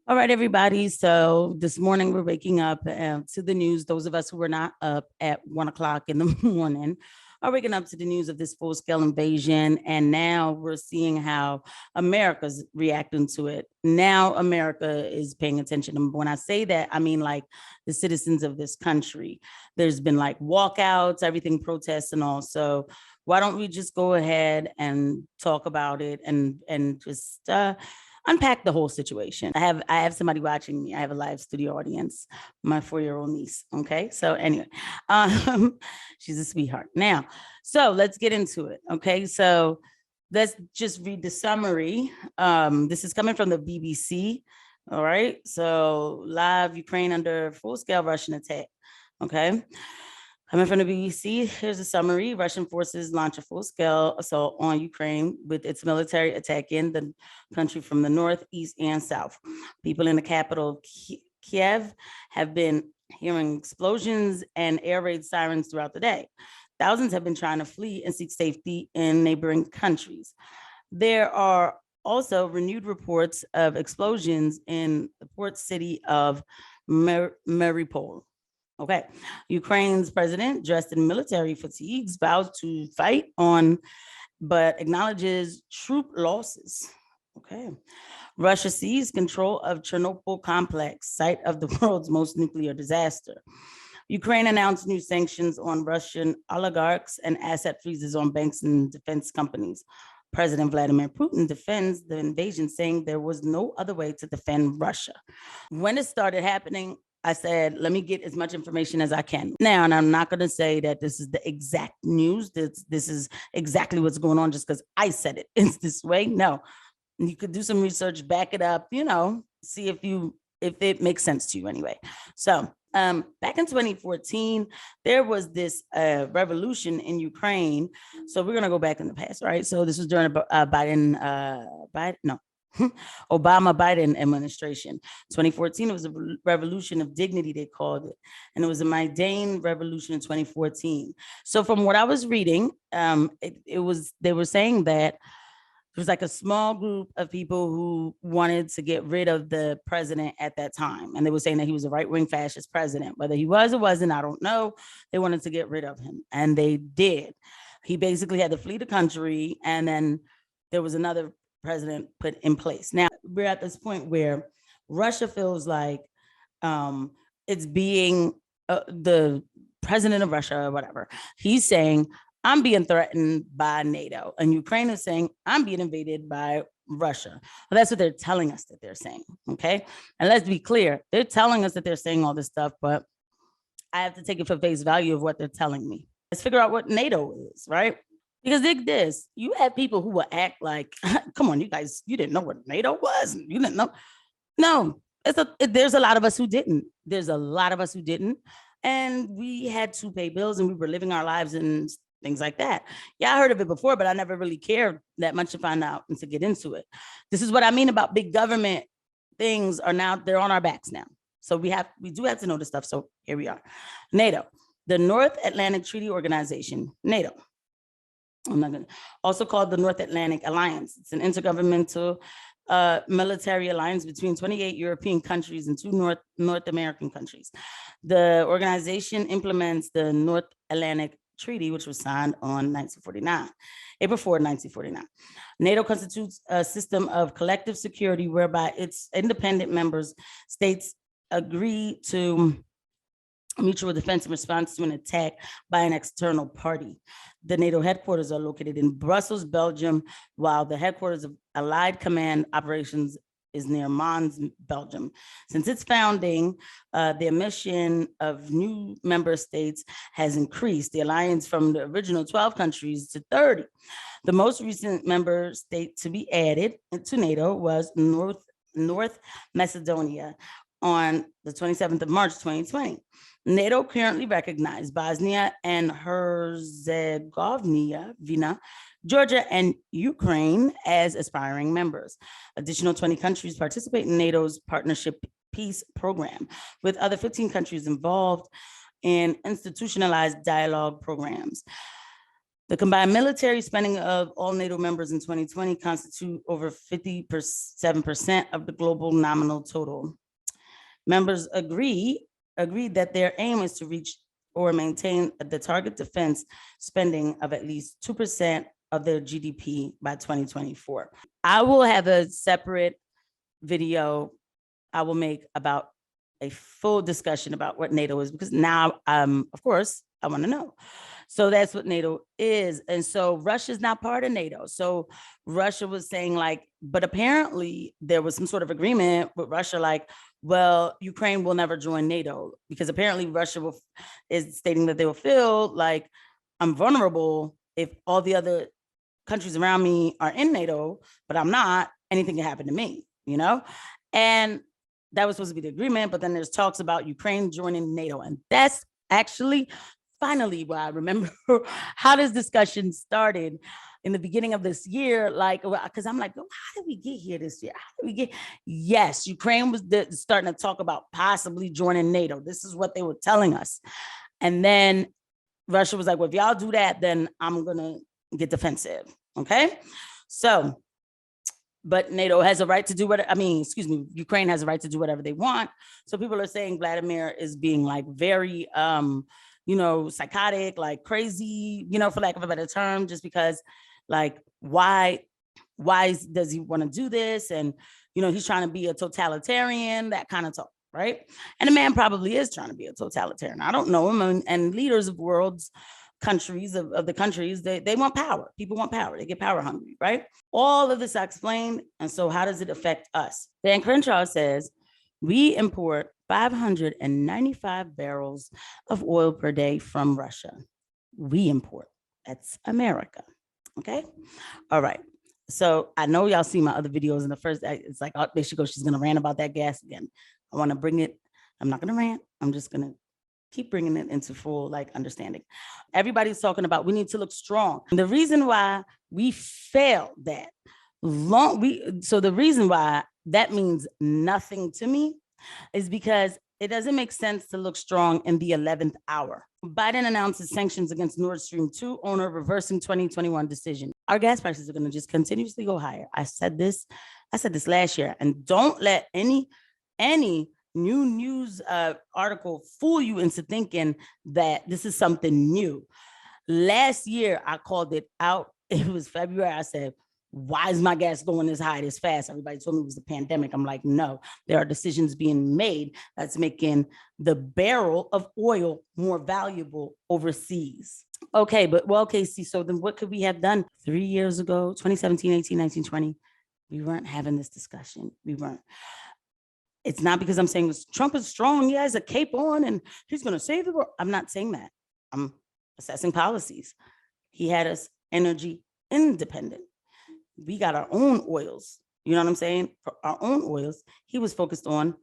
All right, everybody. So this morning we're waking up to the news. Those of us who were not up at 1 o'clock in the morning are waking up to the news of this full-scale invasion. And now we're seeing how America's reacting to it. Now America is paying attention. And when I say that, I mean like the citizens of this country. There's been like walkouts, everything, protests and all. So why don't we just go ahead and talk about it and just unpack the whole situation. I have somebody watching me. I have a live studio audience, my 4-year-old niece. Okay. So anyway, she's a sweetheart. Now, so let's get into it. Okay. So let's just read the summary. This is coming from the BBC. All right. So live Ukraine under full-scale Russian attack. Okay. Coming from the BBC, here's a summary. Russian forces launch a full-scale assault on Ukraine with its military attacking the country from the north, east, and south. People in the capital, Kiev, have been hearing explosions and air raid sirens throughout the day. Thousands have been trying to flee and seek safety in neighboring countries. There are also renewed reports of explosions in the port city of Mariupol. Okay. Ukraine's president, dressed in military fatigues, vows to fight on, but acknowledges troop losses. Okay. Russia seized control of Chernobyl complex, site of the world's most nuclear disaster. Ukraine announced new sanctions on Russian oligarchs and asset freezes on banks and defense companies. President Vladimir Putin defends the invasion, saying there was no other way to defend Russia. When it started happening, I said, let me get as much information as I can. Now, and I'm not going to say that this is the exact news. This is exactly what's going on just because I said it. It's this way. No, you could do some research, back it up, see if it makes sense to you anyway. So back in 2014, there was this revolution in Ukraine. So we're going to go back in the past, right? So this was during Obama-Biden administration. 2014, it was a revolution of dignity, they called it. And it was a Maidan revolution in 2014. So from what I was reading, they were saying that there was like a small group of people who wanted to get rid of the president at that time. And they were saying that he was a right-wing fascist president. Whether he was or wasn't, I don't know. They wanted to get rid of him. And they did. He basically had to flee the country. And then there was another president put in place. Now, we're at this point where Russia feels like it's being the president of Russia or whatever. He's saying, I'm being threatened by NATO. And Ukraine is saying, I'm being invaded by Russia. Well, that's what they're telling us that they're saying, okay? And let's be clear, they're telling us that they're saying all this stuff, but I have to take it for face value of what they're telling me. Let's figure out what NATO is, right? Because dig this, you have people who will act like, come on, you guys, you didn't know what NATO was. You didn't know. No, there's a lot of us who didn't. There's a lot of us who didn't. And we had to pay bills and we were living our lives and things like that. Yeah, I heard of it before, but I never really cared that much to find out and to get into it. This is what I mean about big government. Things are now, they're on our backs now. So we do have to know this stuff. So here we are. NATO, the North Atlantic Treaty Organization, NATO. Also called the North Atlantic Alliance. It's an intergovernmental military alliance between 28 European countries and 2 North American countries. The organization implements the North Atlantic Treaty, which was signed on April 4, 1949. NATO constitutes a system of collective security whereby its independent members states agree to mutual defense in response to an attack by an external party. The NATO headquarters are located in Brussels, Belgium, while the headquarters of Allied Command Operations is near Mons, Belgium. Since its founding, the admission of new member states has increased the alliance from the original 12 countries to 30. The most recent member state to be added to NATO was North Macedonia on the 27th of March, 2020. NATO currently recognizes Bosnia and Herzegovina, Georgia, and Ukraine as aspiring members. Additional 20 countries participate in NATO's Partnership Peace Program, with other 15 countries involved in institutionalized dialogue programs. The combined military spending of all NATO members in 2020 constitute over 57% of the global nominal total. Members agreed that their aim is to reach or maintain the target defense spending of at least 2% of their GDP by 2024. I will have a separate video I will make about a full discussion about what NATO is, because now, of course, I want to know. So that's what NATO is. And so Russia's not part of NATO. So Russia was saying like, but apparently there was some sort of agreement with Russia, like, well, Ukraine will never join NATO, because apparently Russia is stating that they will feel like I'm vulnerable if all the other countries around me are in NATO, but I'm not, anything can happen to me, you know? And that was supposed to be the agreement, but then there's talks about Ukraine joining NATO. And that's actually finally why I remember how this discussion started in the beginning of this year, like, because I'm like, oh, how did we get here this year? How did we get? Yes, Ukraine was starting to talk about possibly joining NATO. This is what they were telling us. And then Russia was like, well, if y'all do that, then I'm going to get defensive. Okay. So, but NATO has a right to do what, Ukraine has a right to do whatever they want. So people are saying Vladimir is being like very, psychotic, like crazy, for lack of a better term, just because like, why does he want to do this? And, he's trying to be a totalitarian, that kind of talk, right? And the man probably is trying to be a totalitarian. I don't know him. And leaders of world's countries, of the countries, they want power. People want power. They get power hungry, right? All of this I explained. And so how does it affect us? Dan Crenshaw says, we import 595 barrels of oil per day from Russia. We import. That's America. Okay. All right. So I know y'all see my other videos in the first, it's like, oh, there she goes. She's going to rant about that gas again. I want to bring it. I'm not going to rant. I'm just going to keep bringing it into full understanding. Everybody's talking about we need to look strong. And the reason why we failed that so the reason why that means nothing to me is because it doesn't make sense to look strong in the 11th hour. Biden announces sanctions against Nord Stream 2 owner, reversing 2021 decision. Our gas prices are going to just continuously go higher. I said this last year, and don't let any new news article fool you into thinking that this is something new. Last year, I called it out. It was February. I said, why is my gas going this high, this fast? Everybody told me it was the pandemic. I'm like, no, there are decisions being made that's making the barrel of oil more valuable overseas. Okay, Casey, so then what could we have done 3 years ago, 2017, 18, 19, 20? We weren't having this discussion. We weren't. It's not because I'm saying Trump is strong. He has a cape on and he's going to save the world. I'm not saying that. I'm assessing policies. He had us energy independent. We got our own oils. You know what I'm saying? For our own oils, he was focused on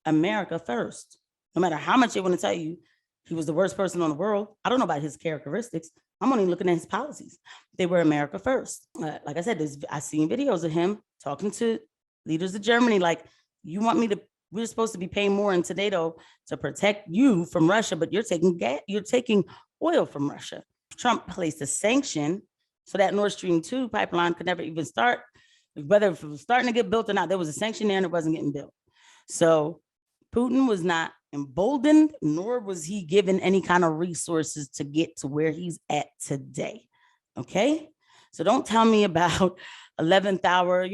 America first. No matter how much they want to tell you he was the worst person on the world, I don't know about his characteristics. I'm only looking at his policies. They were America first. Like I said, I've seen videos of him talking to leaders of Germany, like, you want me to, we're supposed to be paying more into NATO to protect you from Russia, but you're taking oil from Russia. Trump placed a sanction so that Nord Stream 2 pipeline could never even start. Whether it was starting to get built or not, there was a sanction there and it wasn't getting built. So Putin was not emboldened, nor was he given any kind of resources to get to where he's at today. Okay? So don't tell me about 11th hour,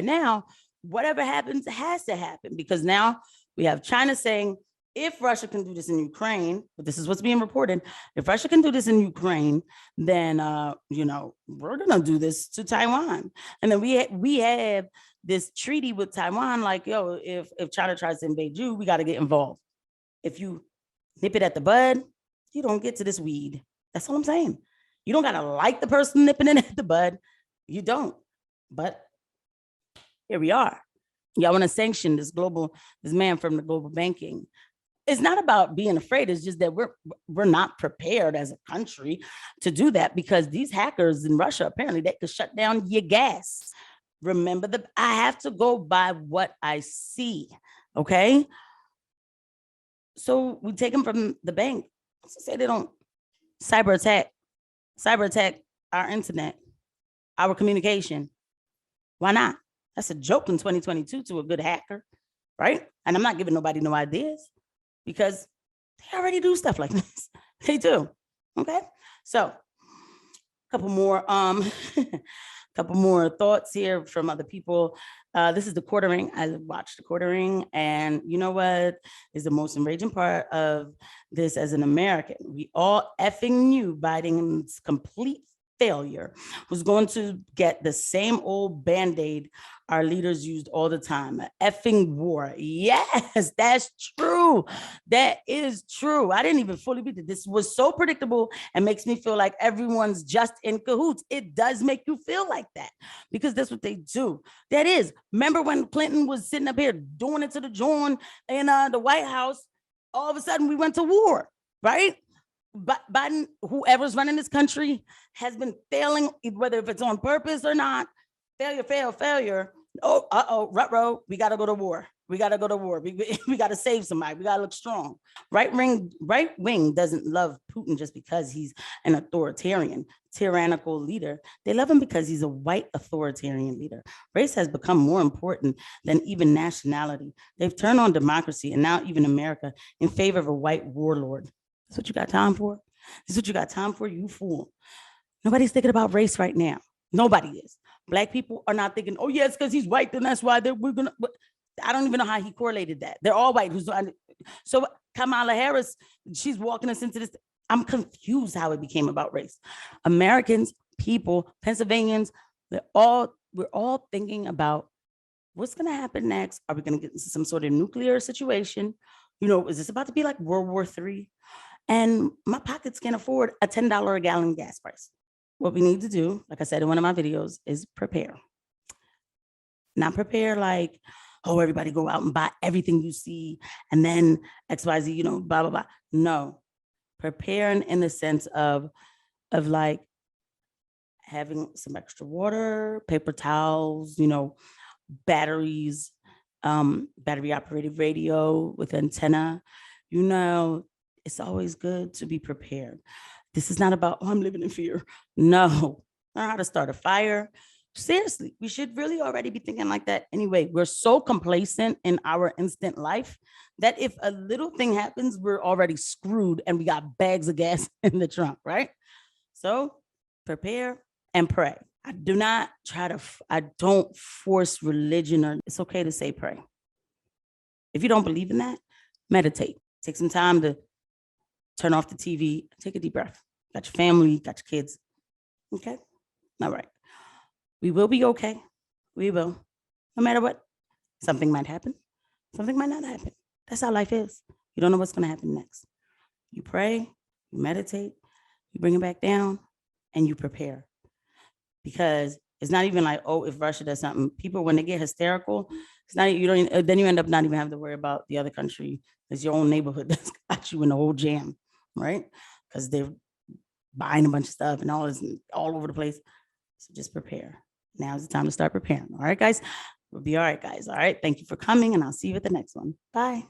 now whatever happens has to happen, because now we have China saying, if Russia can do this in Ukraine, but this is what's being reported, if Russia can do this in Ukraine, then, we're going to do this to Taiwan. And then we have this treaty with Taiwan, like, if China tries to invade you, we got to get involved. If you nip it at the bud, you don't get to this weed. That's all I'm saying. You don't got to like the person nipping it at the bud. You don't. But here we are. Y'all want to sanction this man from the global banking. It's not about being afraid. It's just that we're not prepared as a country to do that, because these hackers in Russia, apparently they could shut down your gas. Remember, I have to go by what I see. Okay. So we take them from the bank. So say they don't cyber attack cyber attack our internet, our communication. Why not? That's a joke in 2022 to a good hacker, right? And I'm not giving nobody no ideas because they already do stuff like this. They do. Okay. So a couple more couple more thoughts here from other people. This is the quartering. I watched the quartering, and you know what is the most enraging part of this as an American? We all effing knew Biden's complete failure was going to get the same old Band-Aid our leaders used all the time, an effing war. Yes, that's true. That is true. I didn't even fully believe it. This was so predictable and makes me feel like everyone's just in cahoots. It does make you feel like that because that's what they do. That is, remember when Clinton was sitting up here doing it to the joint in the White House, all of a sudden we went to war, right? But Biden, whoever's running this country, has been failing, whether if it's on purpose or not. Failure. Oh, ruh-roh, we got to go to war. We got to go to war. We got to save somebody. We got to look strong. Right wing doesn't love Putin just because he's an authoritarian, tyrannical leader. They love him because he's a white authoritarian leader. Race has become more important than even nationality. They've turned on democracy and now even America in favor of a white warlord. That's what you got time for? This is what you got time for, you fool. Nobody's thinking about race right now. Nobody is. Black people are not thinking, oh, yeah, it's because he's white, then that's why we're going to. I don't even know how he correlated that. They're all white. So Kamala Harris, she's walking us into this. I'm confused how it became about race. Americans, people, Pennsylvanians, we're all thinking about what's going to happen next. Are we going to get into some sort of nuclear situation? You know, is this about to be like World War III? And my pockets can't afford a $10 a gallon gas price. What we need to do, like I said in one of my videos, is prepare. Not prepare like, oh, everybody go out and buy everything you see and then XYZ, you know, blah, blah, blah. No, preparing in the sense of like having some extra water, paper towels, you know, batteries, battery operated radio with antenna. You know, it's always good to be prepared. This is not about, oh, I'm living in fear. No, learn how to start a fire. Seriously, we should really already be thinking like that anyway. We're so complacent in our instant life that if a little thing happens, we're already screwed and we got bags of gas in the trunk, right? So prepare and pray. I don't force religion, or it's okay to say pray. If you don't believe in that, meditate. Take some time to turn off the TV, take a deep breath. Got your family, got your kids. Okay? All right. We will be okay. We will. No matter what. Something might happen. Something might not happen. That's how life is. You don't know what's going to happen next. You pray, you meditate, you bring it back down, and you prepare. Because it's not even like, oh, if Russia does something, people, when they get hysterical, it's not, then you end up not even having to worry about the other country. It's your own neighborhood that's got you in the whole jam, right? Because they're buying a bunch of stuff and all this all over the place. So just prepare. Now's the time to start preparing. All right, guys. We'll be all right, guys. All right. Thank you for coming, and I'll see you at the next one. Bye.